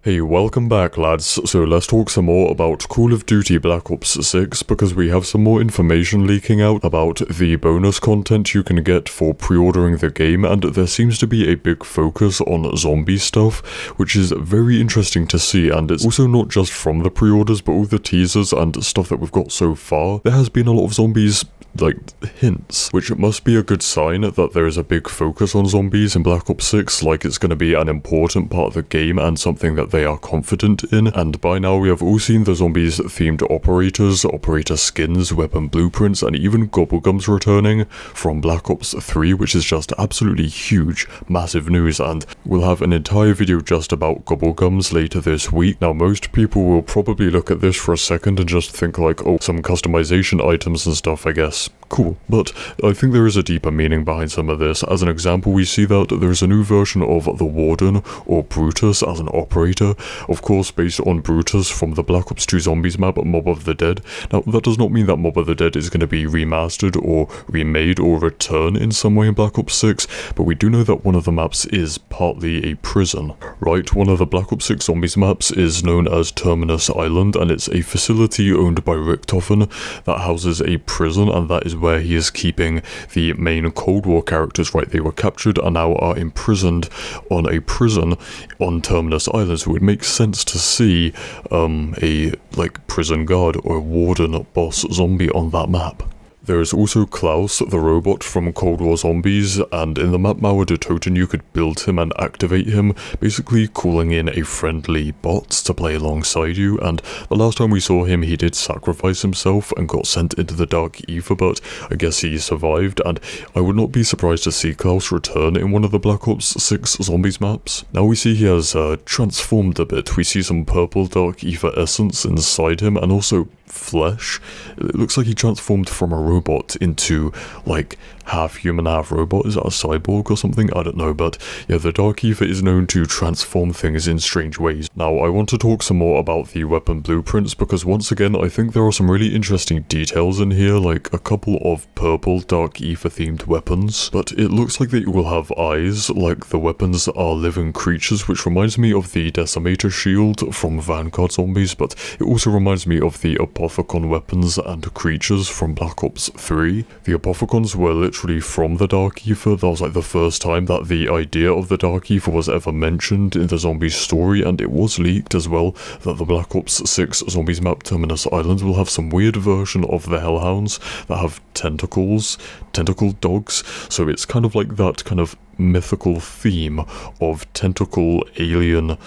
Hey, welcome back lads. So let's talk some more about Call of Duty Black Ops 6 because we have some more information leaking out about the bonus content you can get for pre-ordering the game, and there seems to be a big focus on zombie stuff, which is very interesting to see. And it's also not just from the pre-orders but all the teasers and stuff that we've got so far. There has been a lot of zombies hints, which must be a good sign that there is a big focus on zombies in Black Ops 6, like it's going to be an important part of the game and something that they are confident in. And by now we have all seen the zombies themed operators, operator skins, weapon blueprints, and even GobbleGums returning from Black Ops 3, which is just absolutely huge, massive news, and we'll have an entire video just about GobbleGums later this week. Now most people will probably look at this for a second and just think like, oh, some customization items and stuff, I guess. Cool, but I think there is a deeper meaning behind some of this. As an example, we see that there is a new version of the Warden, or Brutus, as an operator, of course based on Brutus from the Black Ops 2 Zombies map, Mob of the Dead. Now, that does not mean that Mob of the Dead is going to be remastered or remade or return in some way in Black Ops 6, but we do know that one of the maps is partly a prison, right? One of the Black Ops 6 Zombies maps is known as Terminus Island, and it's a facility owned by Richtofen that houses a prison, and that is where he is keeping the main Cold War characters, right? They were captured and now are imprisoned on a prison on Terminus Island, so it would make sense to see a prison guard or a warden boss zombie on that map. There is also Klaus, the robot from Cold War Zombies, and in the map MWIII Toten you could build him and activate him, basically calling in a friendly bot to play alongside you. And the last time we saw him, he did sacrifice himself and got sent into the Dark Ether, but I guess he survived, and I would not be surprised to see Klaus return in one of the Black Ops 6 Zombies maps. Now we see he has transformed a bit. We see some purple Dark Ether essence inside him, and also flesh. It looks like he transformed from a robot into half human, half robot. Is that a cyborg or something? I don't know, but yeah, the Dark Ether is known to transform things in strange ways. Now, I want to talk some more about the weapon blueprints because once again, I think there are some really interesting details in here, like a couple of purple Dark Ether themed weapons, but it looks like they will have eyes, like the weapons are living creatures, which reminds me of the Decimator shield from Vanguard Zombies, but it also reminds me of the Apothicon weapons and creatures from Black Ops 3. The Apothicons were literally from the Dark Ether. That was the first time that the idea of the Dark Ether was ever mentioned in the Zombies story, and it was leaked as well that the Black Ops 6 Zombies map Terminus Island will have some weird version of the Hellhounds that have tentacle dogs, so it's kind of like that kind of mythical theme of tentacle alien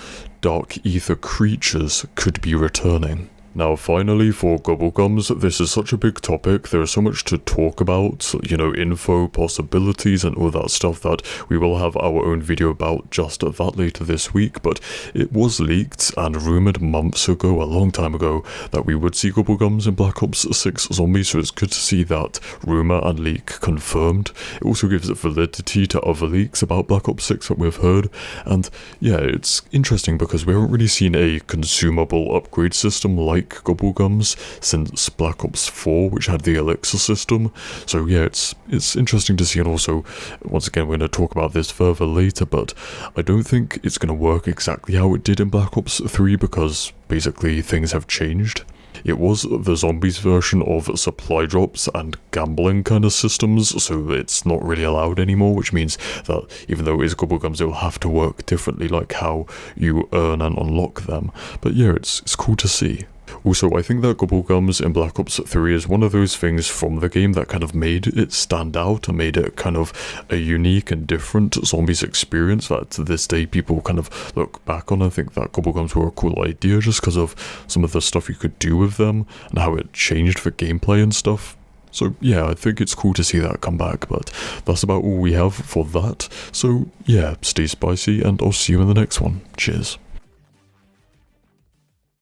Dark Ether creatures could be returning. Now finally, for GobbleGums, this is such a big topic, there is so much to talk about, info, possibilities and all that stuff, that we will have our own video about just that later this week, but it was leaked and rumoured months ago, a long time ago, that we would see GobbleGums in Black Ops 6 Zombies, so it's good to see that rumour and leak confirmed. It also gives it validity to other leaks about Black Ops 6 that we've heard, and yeah, it's interesting because we haven't really seen a consumable upgrade system like GobbleGums since Black Ops 4, which had the Elixir system. So yeah, it's interesting to see, and also once again we're going to talk about this further later, but I don't think it's going to work exactly how it did in Black Ops 3 because basically things have changed. It was the zombies version of supply drops and gambling kind of systems, so it's not really allowed anymore, which means that even though it is GobbleGums, it will have to work differently, like how you earn and unlock them. But yeah, it's cool to see. Also, I think that GobbleGums in Black Ops 3 is one of those things from the game that kind of made it stand out and made it kind of a unique and different zombies experience that to this day people kind of look back on and think that GobbleGums were a cool idea just because of some of the stuff you could do with them and how it changed the gameplay and stuff. So yeah, I think it's cool to see that come back, but that's about all we have for that. So yeah, stay spicy and I'll see you in the next one. Cheers.